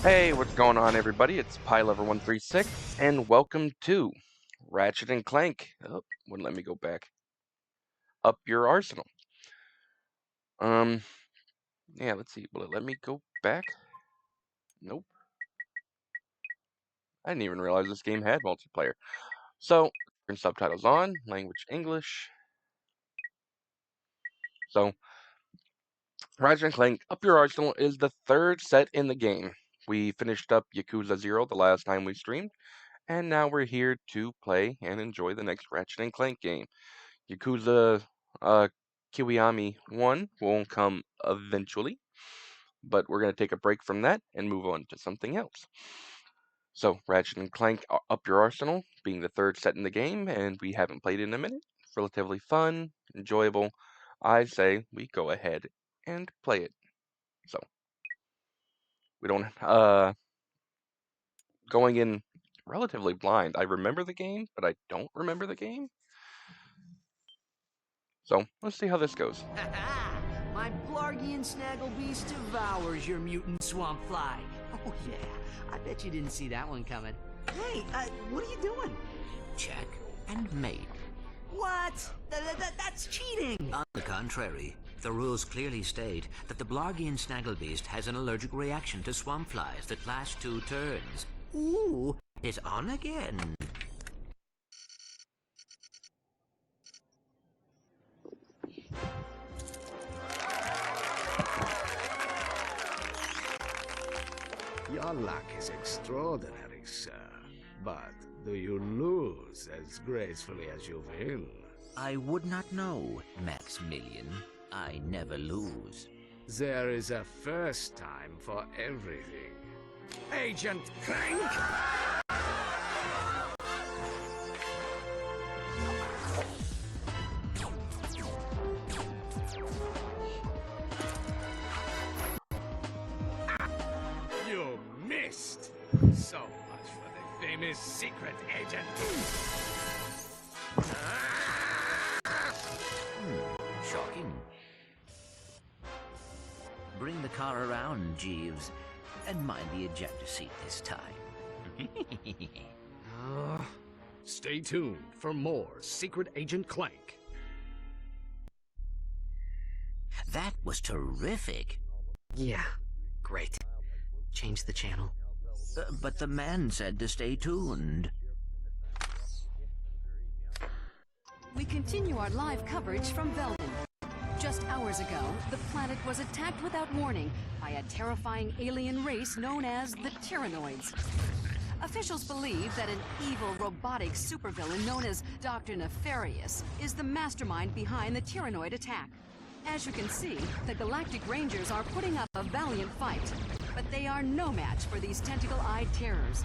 Hey, what's going on, everybody? It's PyLover136, and welcome to Ratchet and Clank. Oh, wouldn't let me go back. Up your arsenal. Yeah, let's see. Will it let me go back? Nope. I didn't even realize this game had multiplayer. So, turn subtitles on, language English. So, Ratchet and Clank Up Your Arsenal is the third set in the game. We finished up Yakuza 0 the last time we streamed, and now we're here to play and enjoy the next Ratchet and Clank game. Yakuza Kiwami 1 will come eventually, but we're going to take a break from that and move on to something else. So, Ratchet and Clank Up Your Arsenal being the third set in the game, and we haven't played in a minute. Relatively fun, enjoyable. I say we go ahead and play it. So, we don't, going in relatively blind. I remember the game, but I don't remember the game. So, let's see how this goes. My Blargian Snagglebeast devours your mutant swamp fly. Oh yeah, I bet you didn't see that one coming. Hey, what are you doing? Check and mate. What? That's cheating! On the contrary, the rules clearly state that the Blargian Snagglebeast has an allergic reaction to swamp flies that last 2 turns. Ooh, it's on again. Your luck is extraordinary, sir. But do you lose as gracefully as you will? I would not know, Maximilian. I never lose. There is a first time for everything. Agent Clank! You missed! So much for the famous secret agent. Shocking. Bring the car around, Jeeves, and mind the ejector seat this time. Stay tuned for more Secret Agent Clank. That was terrific. Yeah, great. Change the channel. But the man said to stay tuned. We continue our live coverage from Veldin. Just hours ago, the planet was attacked without warning by a terrifying alien race known as the Tyrannoids. Officials believe that an evil robotic supervillain known as Dr. Nefarious is the mastermind behind the Tyrannoid attack. As you can see, the Galactic Rangers are putting up a valiant fight, but they are no match for these tentacle-eyed terrors.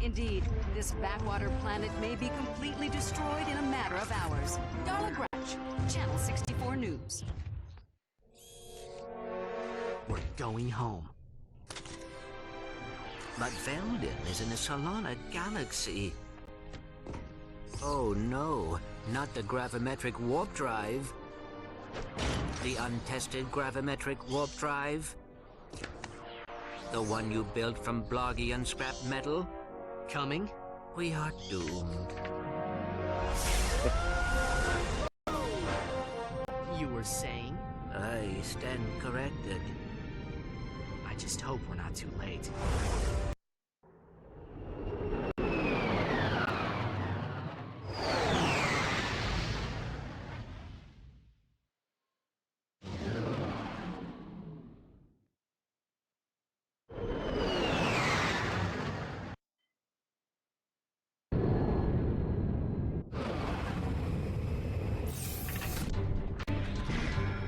Indeed, this backwater planet may be completely destroyed in a matter of hours. Darla Gretsch, Channel 64 News. We're going home. But Veldin is in the Solana galaxy. Oh no, not the gravimetric warp drive. The untested gravimetric warp drive? The one you built from Blargian scrap metal? Coming? We are doomed. You were saying? I stand corrected. I just hope we're not too late.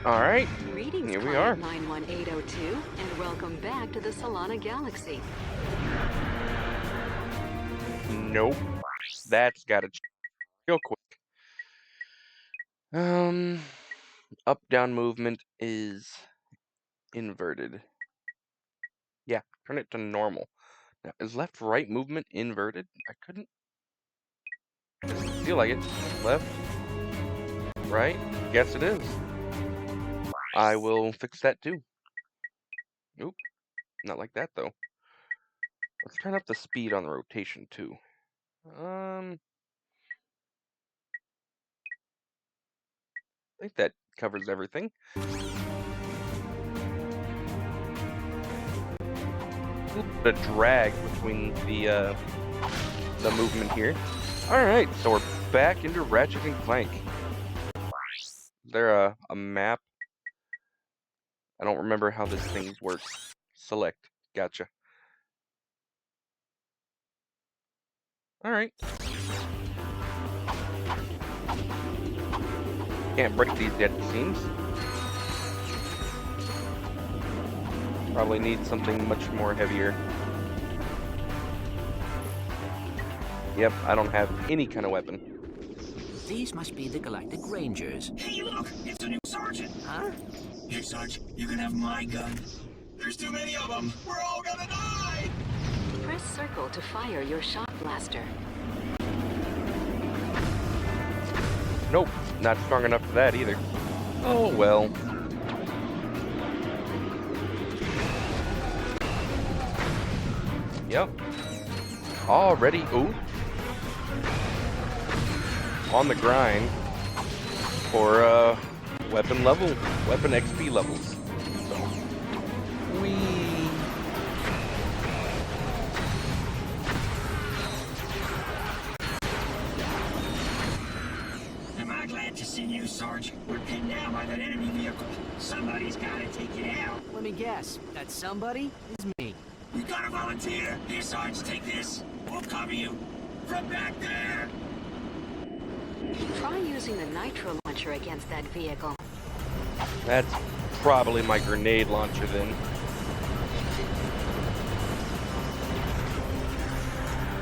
Alright, Greetings, here we Client are. 91802, and welcome back to the Solana Galaxy. Nope. That's gotta change real quick. Up-down movement is inverted. Yeah, turn it to normal. Now, is left-right movement inverted? I couldn't feel like it. Left, right? Guess it is. I will fix that too. Nope, not like that though. Let's turn up the speed on the rotation too. I think that covers everything. A little bit of drag between the movement here. Alright, so we're back into Ratchet and Clank. Is there a map? I don't remember how this thing works. Select. Gotcha. Alright. Can't break these yet, it seems. Probably need something much more heavier. Yep, I don't have any kind of weapon. These must be the Galactic Rangers. Hey, look! It's a new sergeant! Huh? Here, Sarge, you can have my gun. There's too many of them! We're all gonna die! Press circle to fire your shock blaster. Nope, not strong enough for that either. Oh well. Yep. Already, ooh. On the grind for weapon XP levels. So, whee. Am I glad to see you, Sarge? We're pinned down by that enemy vehicle. Somebody's gotta take it out. Let me guess. That somebody is me. You gotta volunteer! Here, Sarge, take this! We'll cover you! From back there! Try using the nitro launcher against that vehicle. That's probably my grenade launcher then.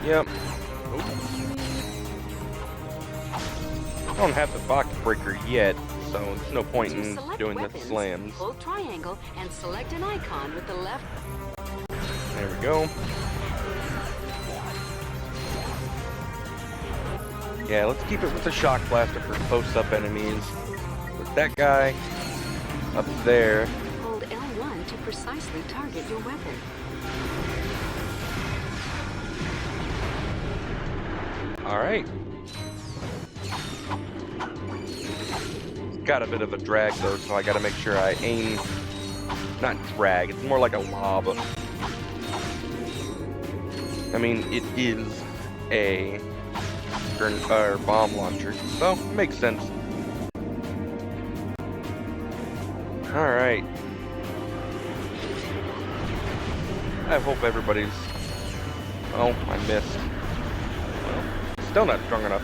Yep. Ooh. I don't have the box breaker yet, so there's no point in doing the slams. Hold triangle and select an icon with the left. There we go. Yeah, let's keep it with the shock blaster for close-up enemies. With that guy up there. Hold L1 to precisely target your weapon. Alright. Got a bit of a drag though, so I gotta make sure I aim. Not drag, it's more like a lob. I mean, it is a bomb launcher, so it makes sense. Alright. I hope everybody's... Oh, I missed. Well, still not strong enough.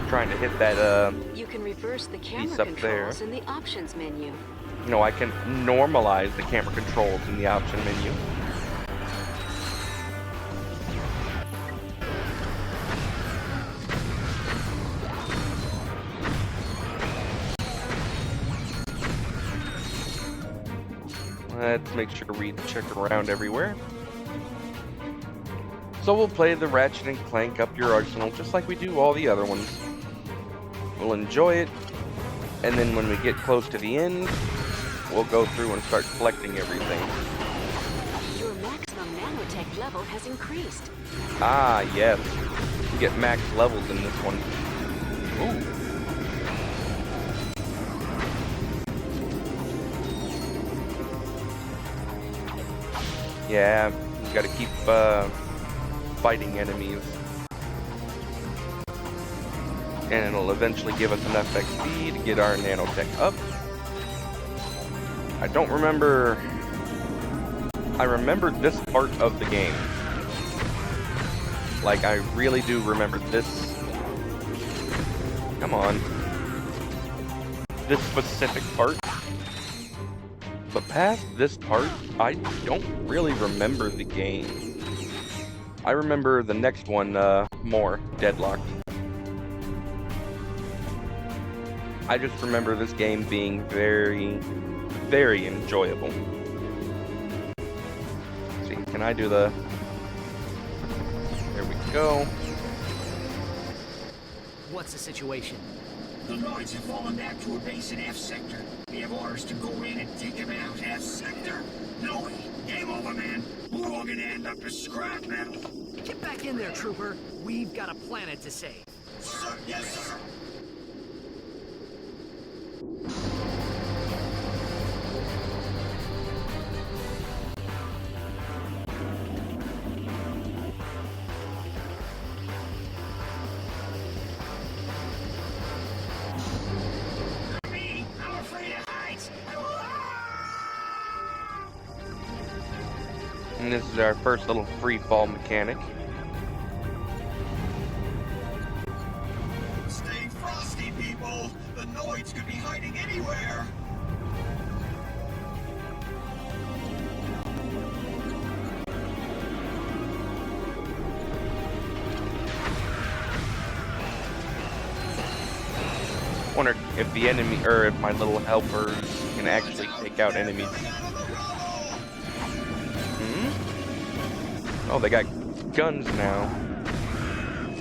Trying to hit that You can reverse the camera piece up controls there. in the options menu. No, I can normalize the camera controls in the option menu. Let's make sure we check around everywhere. So we'll play the Ratchet and Clank Up Your Arsenal just like we do all the other ones. We'll enjoy it, and then when we get close to the end, we'll go through and start collecting everything. Your maximum nanotech level has increased. Ah, yes. We get max levels in this one. Ooh. Yeah, we gotta keep fighting enemies. And it'll eventually give us enough XP to get our nanotech up. I don't remember... I remember this part of the game. Like, I really do remember this. Come on. This specific part. But past this part, I don't really remember the game. I remember the next one more, Deadlocked. I just remember this game being very, very enjoyable. Let's see, can I do the... There we go. What's the situation? The Noids have fallen back to a base in F Sector. We have orders to go in and take them out. F Sector? No way. Game over, man. We're all gonna end up as scrap metal. Get back in there, Trooper. We've got a planet to save. Sir, yes, sir. Me, I'm afraid of heights. And this is our first little free fall mechanic. Stay frosty, people. The Noids could be hiding anywhere. Wonder if the enemy, or if my little helpers can actually take out enemies. Oh, they got guns now.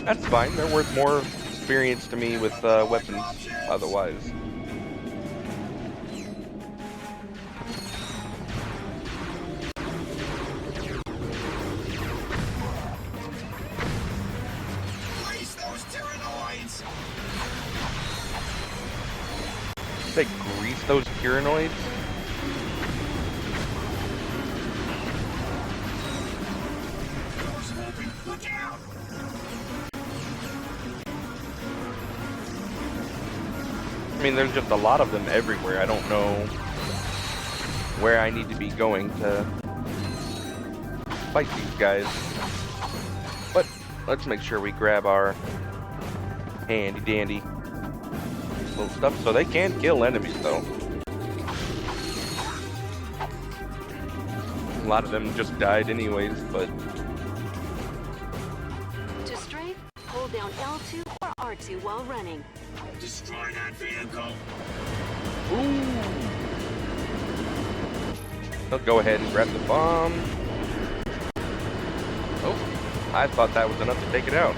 That's fine. They're worth more experience to me with weapons otherwise. Release those Tyrannoids. They grease those Tyrannoids. Doors open. Look out. I mean, there's just a lot of them everywhere. I don't know where I need to be going to fight these guys. But let's make sure we grab our handy dandy little stuff so they can kill enemies though. A lot of them just died anyways, but To strafe, hold down L2 or R2 while running. Destroy that vehicle. I'll go ahead and grab the bomb. Oh, I thought that was enough to take it out.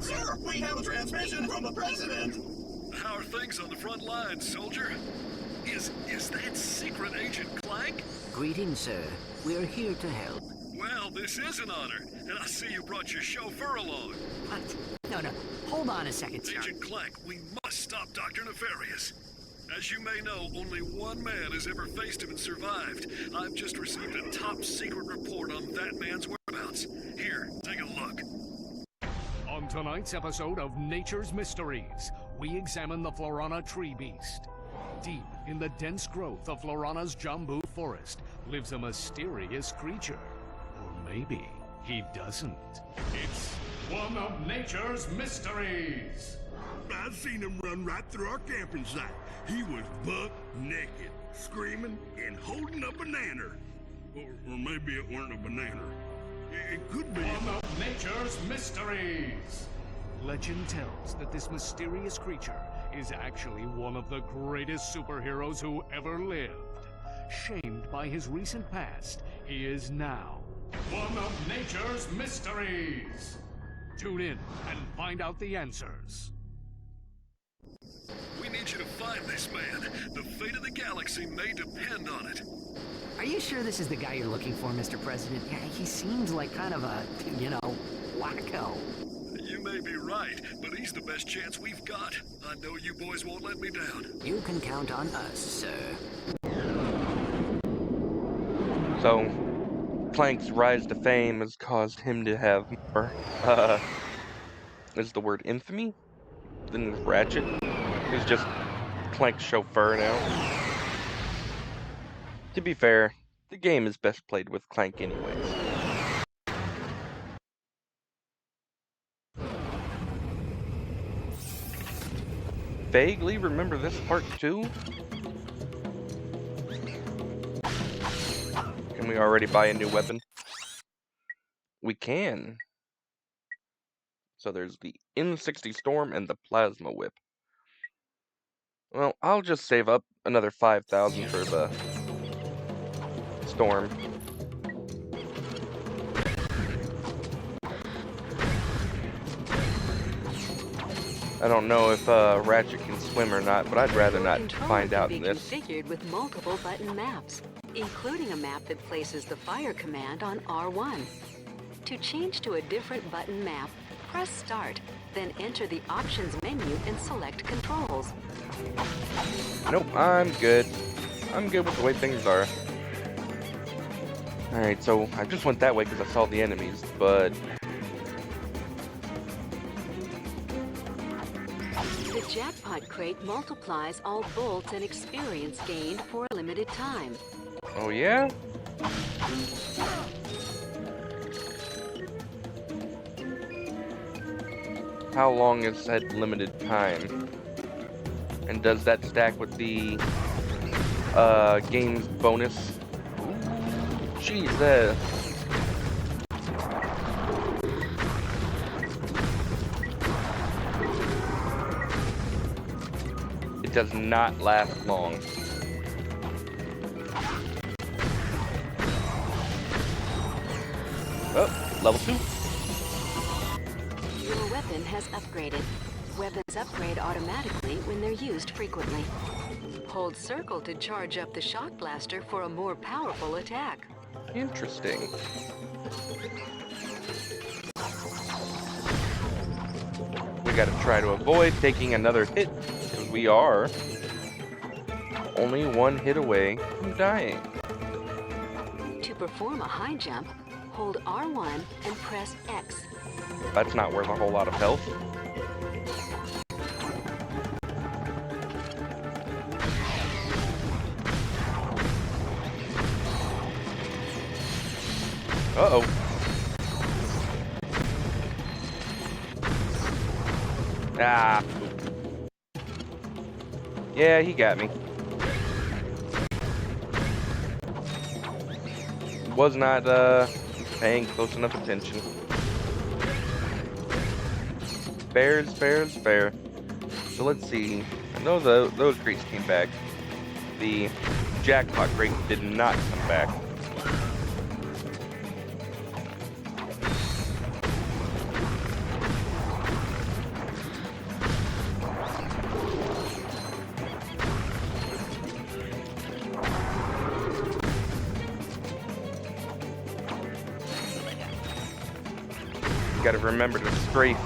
Sir, we have a transmission from the president. How are things on the front lines, soldier? Is that secret agent Clank? Greetings, sir. We're here to help. Well, this is an honor, and I see you brought your chauffeur along. What? No. Hold on a second, sir. Agent Clank, we must stop Dr. Nefarious. As you may know, only one man has ever faced him and survived. I've just received a top-secret report on that man's whereabouts. Here, take a look. On tonight's episode of Nature's Mysteries, we examine the Florana tree beast. Deep in the dense growth of Florana's Jambu forest lives a mysterious creature. Or maybe he doesn't. It's one of Nature's Mysteries. I seen him run right through our camping site. He was buck naked, screaming and holding a banana. Or maybe it weren't a banana. It could be. One of Nature's Mysteries. Legend tells that this mysterious creature is actually one of the greatest superheroes who ever lived. Shamed by his recent past, he is now one of Nature's Mysteries. Tune in and find out the answers. We need you to find this man. The fate of the galaxy may depend on it. Are you sure this is the guy you're looking for, Mr. President? Yeah, he seems like kind of a, wacko. You may be right, but he's the best chance we've got. I know you boys won't let me down. You can count on us, sir. So, Clank's rise to fame has caused him to have more, is the word infamy? Than Ratchet. He's just Clank's chauffeur now. To be fair, the game is best played with Clank anyways. Vaguely remember this part too? Can we already buy a new weapon? We can. So there's the N60 Storm and the Plasma Whip. Well, I'll just save up another 5,000 for the storm. I don't know if Ratchet can swim or not, but I'd rather not find out in this. Configured with multiple button maps, including a map that places the fire command on R1. To change to a different button map, press Start, then enter the Options menu and select Controls. Nope, I'm good. I'm good with the way things are. Alright, so I just went that way because I saw the enemies, but... The jackpot crate multiplies all bolts and experience gained for a limited time. Oh yeah? How long is that limited time? And does that stack with the game's bonus? Jesus. It does not last long. Oh, level 2. Your weapon has upgraded. Weapons upgrade automatically when they're used frequently. Hold circle to charge up the shock blaster for a more powerful attack. Interesting. We gotta try to avoid taking another hit, because we are only one hit away from dying. To perform a high jump, hold R1 and press X. That's not worth a whole lot of health. Uh-oh. Ah. Yeah, he got me. Was not, paying close enough attention. Fair is fair is fair. So let's see. I know those crates came back. The jackpot crate did not come back. Gotta remember to strafe.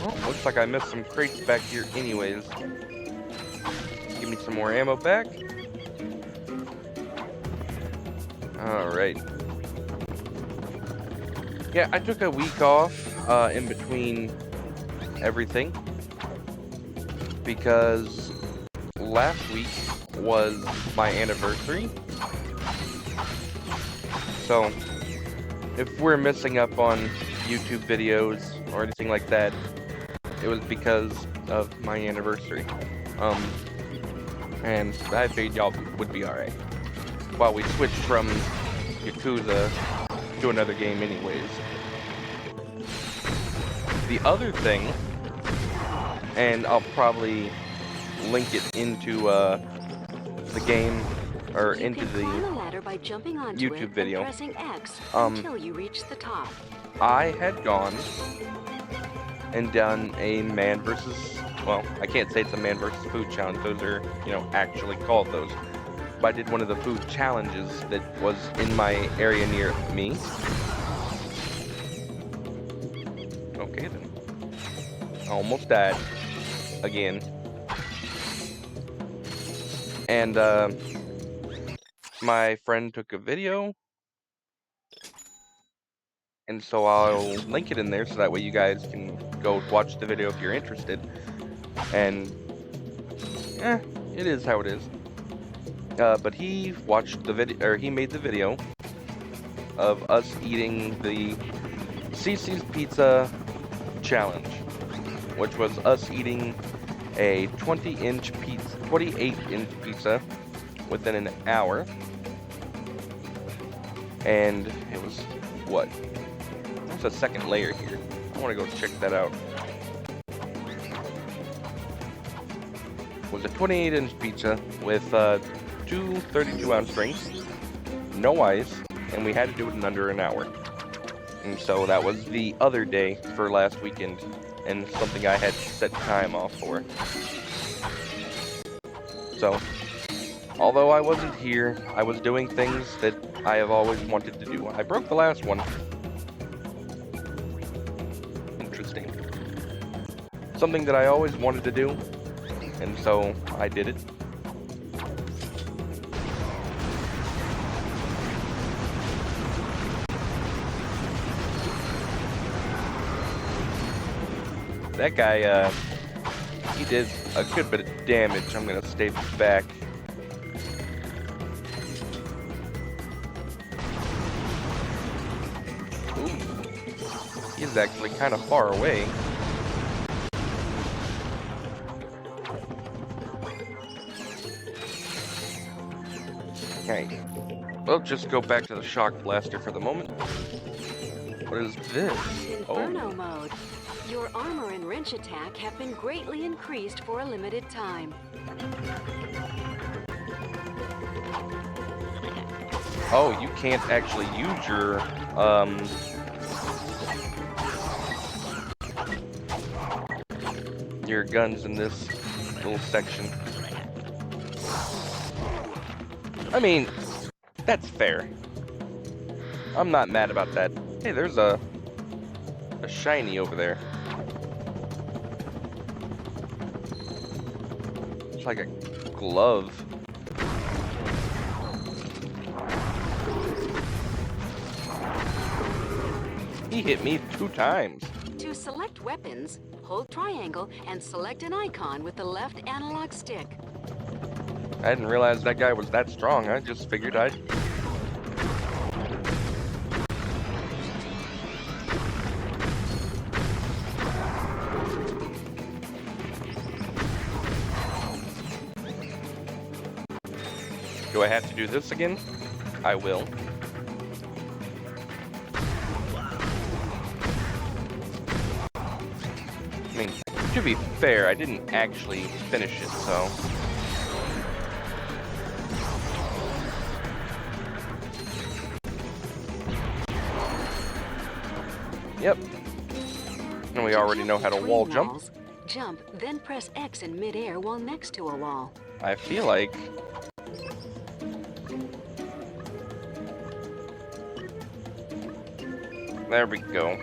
Well, looks like I missed some crates back here anyways. Give me some more ammo back. Alright. Yeah, I took a week off in between everything because last week was my anniversary. So if we're missing up on YouTube videos or anything like that, it was because of my anniversary. And I figured y'all would be alright while we switched from Yakuza to another game anyways. The other thing, and I'll probably link it into the game or into the YouTube video. Until you reach the top. I had gone and done a man versus, well, I can't say it's a man versus food challenge. Those are, you know, actually called those. But I did one of the food challenges that was in my area near me. Okay then. Almost died again. And my friend took a video, and so I'll link it in there so that way you guys can go watch the video if you're interested. And it is how it is. But he watched the video, or he made the video of us eating the CC's Pizza challenge, which was us eating a 28-inch pizza within an hour. And it was, what? There's a second layer here. I want to go check that out. It was a 28-inch pizza with two 32-ounce drinks, no ice, and we had to do it in under an hour. And so that was the other day for last weekend, and something I had set time off for. So, although I wasn't here, I was doing things that I have always wanted to do. I broke the last one. Interesting. Something that I always wanted to do, and so I did it. That guy, he did a good bit of damage. I'm gonna stay back. Ooh. He's actually kind of far away. Okay. Well, just go back to the shock blaster for the moment. What is this? Inferno mode. Your armor and wrench attack have been greatly increased for a limited time. Oh, you can't actually use your guns in this little section. I mean, that's fair. I'm not mad about that. Hey, there's a shiny over there. It's like a glove. He hit me 2 times. To select weapons, hold triangle and select an icon with the left analog stick. I didn't realize that guy was that strong. I just figured I'd... Do I have to do this again? I will. I mean, to be fair, I didn't actually finish it, so... Yep. And we already know how to wall jump. Jump, then press X in midair while next to a wall. I feel like... There we go.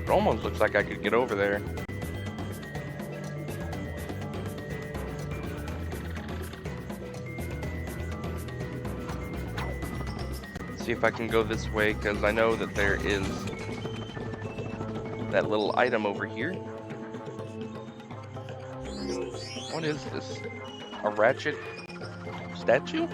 It almost looks like I could get over there. See if I can go this way, because I know that there is that little item over here. What is this? A Ratchet statue?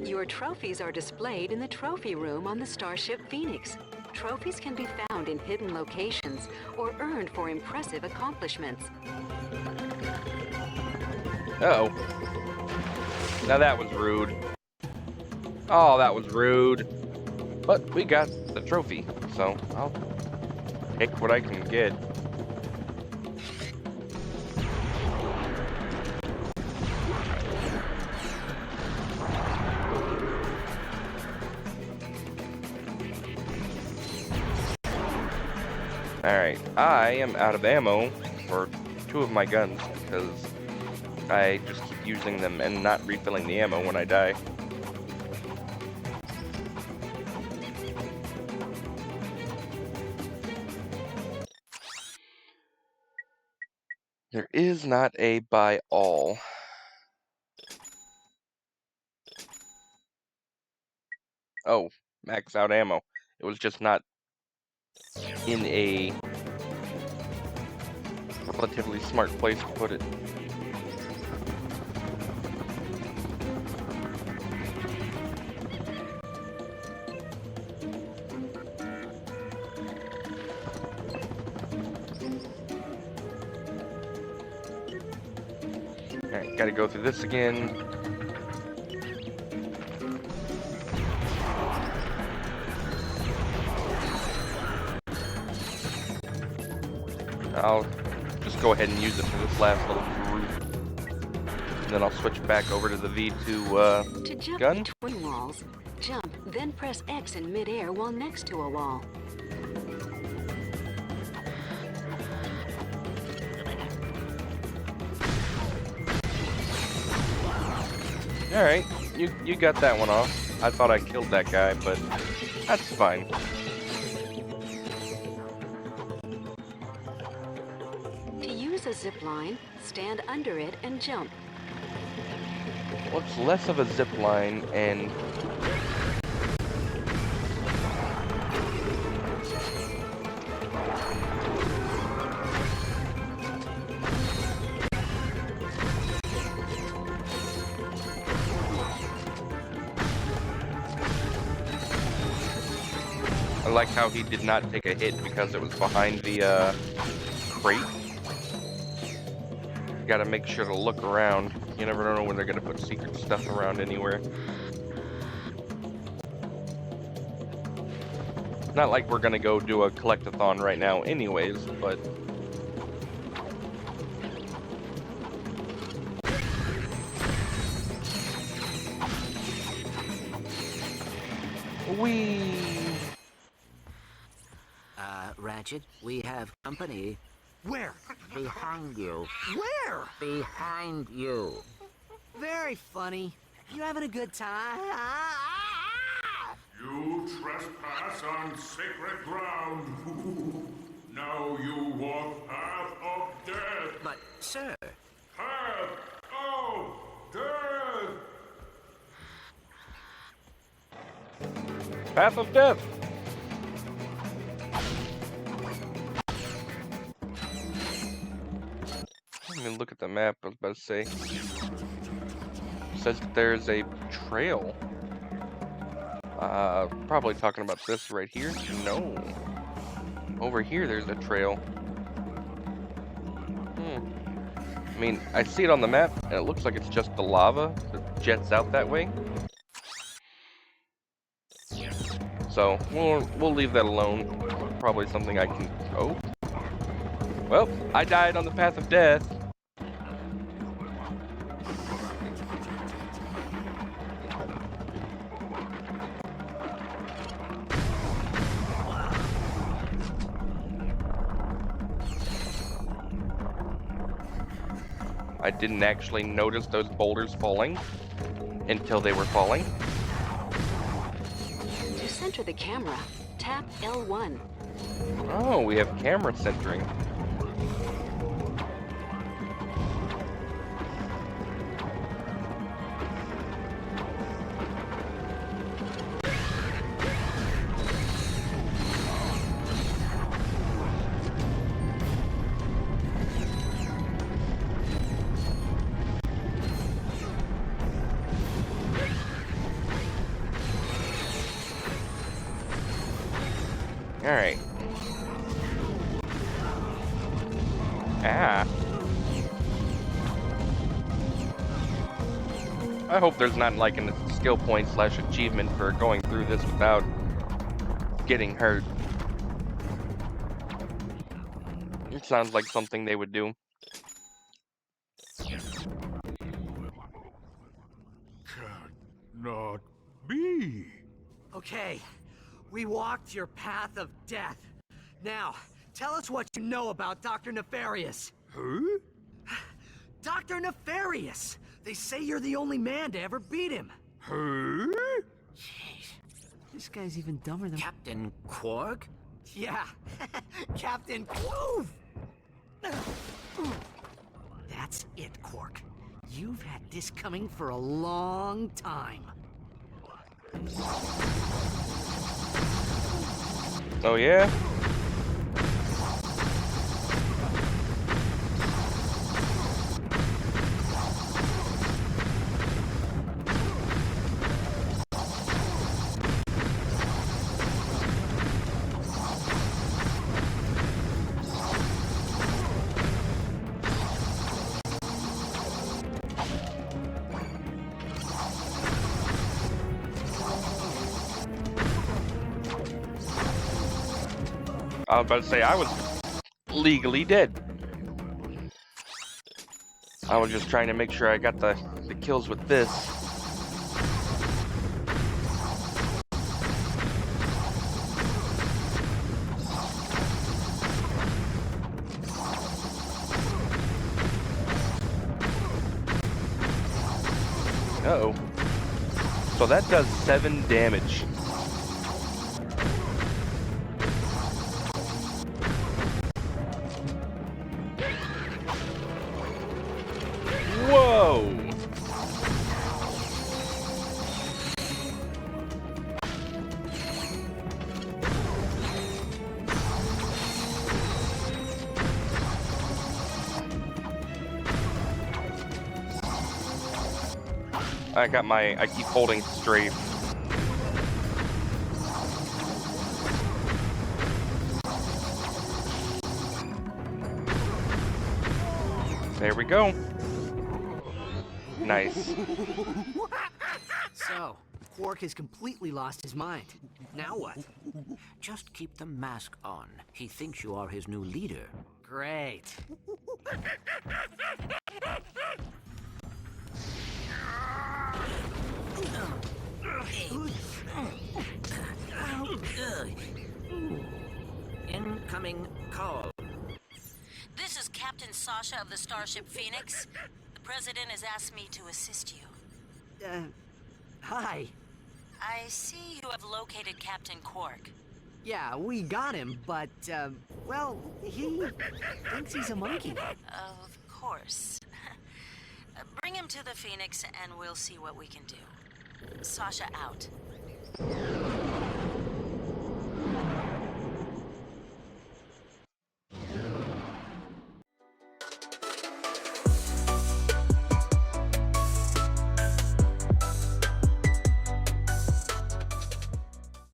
Your trophies are displayed in the trophy room on the Starship Phoenix. Trophies can be found in hidden locations or earned for impressive accomplishments. Uh-oh. Now that was rude. Oh, that was rude. But we got the trophy, so I'll take what I can get. Alright, I am out of ammo for 2 of my guns because I just keep using them and not refilling the ammo when I die. There is not a buy all. Oh, max out ammo. It was just not in a relatively smart place to put it. Alright, gotta go through this again. I'll just go ahead and use it for this last little group. And then I'll switch back over to the V2 To jump gun. between walls, jump, then press X in midair while next to a wall. Alright, you got that one off. I thought I killed that guy, but that's fine. To use a zip line, stand under it and jump. Well, it's less of a zip line and I like how he did not take a hit because it was behind the crate. You gotta make sure to look around. You never know when they're gonna put secret stuff around anywhere. Not like we're gonna go do a collectathon right now anyways, but Ratchet, we have company Where? behind you. Where? Behind you. Very funny. You having a good time? You trespass on sacred ground. Now you walk path of death. But, sir, Path of death. Path of Death. Let me look at the map. I was about to say. It says that there's a trail. Probably talking about this right here. No. Over here, there's a trail. I mean, I see it on the map, and it looks like it's just the lava that jets out that way. So we'll leave that alone. Probably something I can. Oh. Well, I died on the path of death. I didn't actually notice those boulders falling until they were falling. To center the camera, tap L1. Oh, we have camera centering. Alright. Ah. I hope there's not like a skill point / achievement for going through this without getting hurt. It sounds like something they would do. Cannot be. Okay, we walked your path of death. Now, tell us what you know about Dr. Nefarious. Huh? Dr. Nefarious! They say you're the only man to ever beat him. Huh? Jeez, this guy's even dumber than... Captain Quark? Yeah, Captain Clove! That's it, Quark. You've had this coming for a long time. Oh yeah? I was about to say, I was legally dead. I was just trying to make sure I got the kills with this. Uh-oh. So that does 7 damage. Whoa! I keep holding strafe. There we go. Nice. So, Quark has completely lost his mind. Now what? Just keep the mask on. He thinks you are his new leader. Great. Incoming call. This is Captain Sasha of the Starship Phoenix. The President has asked me to assist you. Hi. I see you have located Captain Quark. Yeah, we got him, but, well, he thinks he's a monkey. Of course. Bring him to the Phoenix and we'll see what we can do. Sasha out.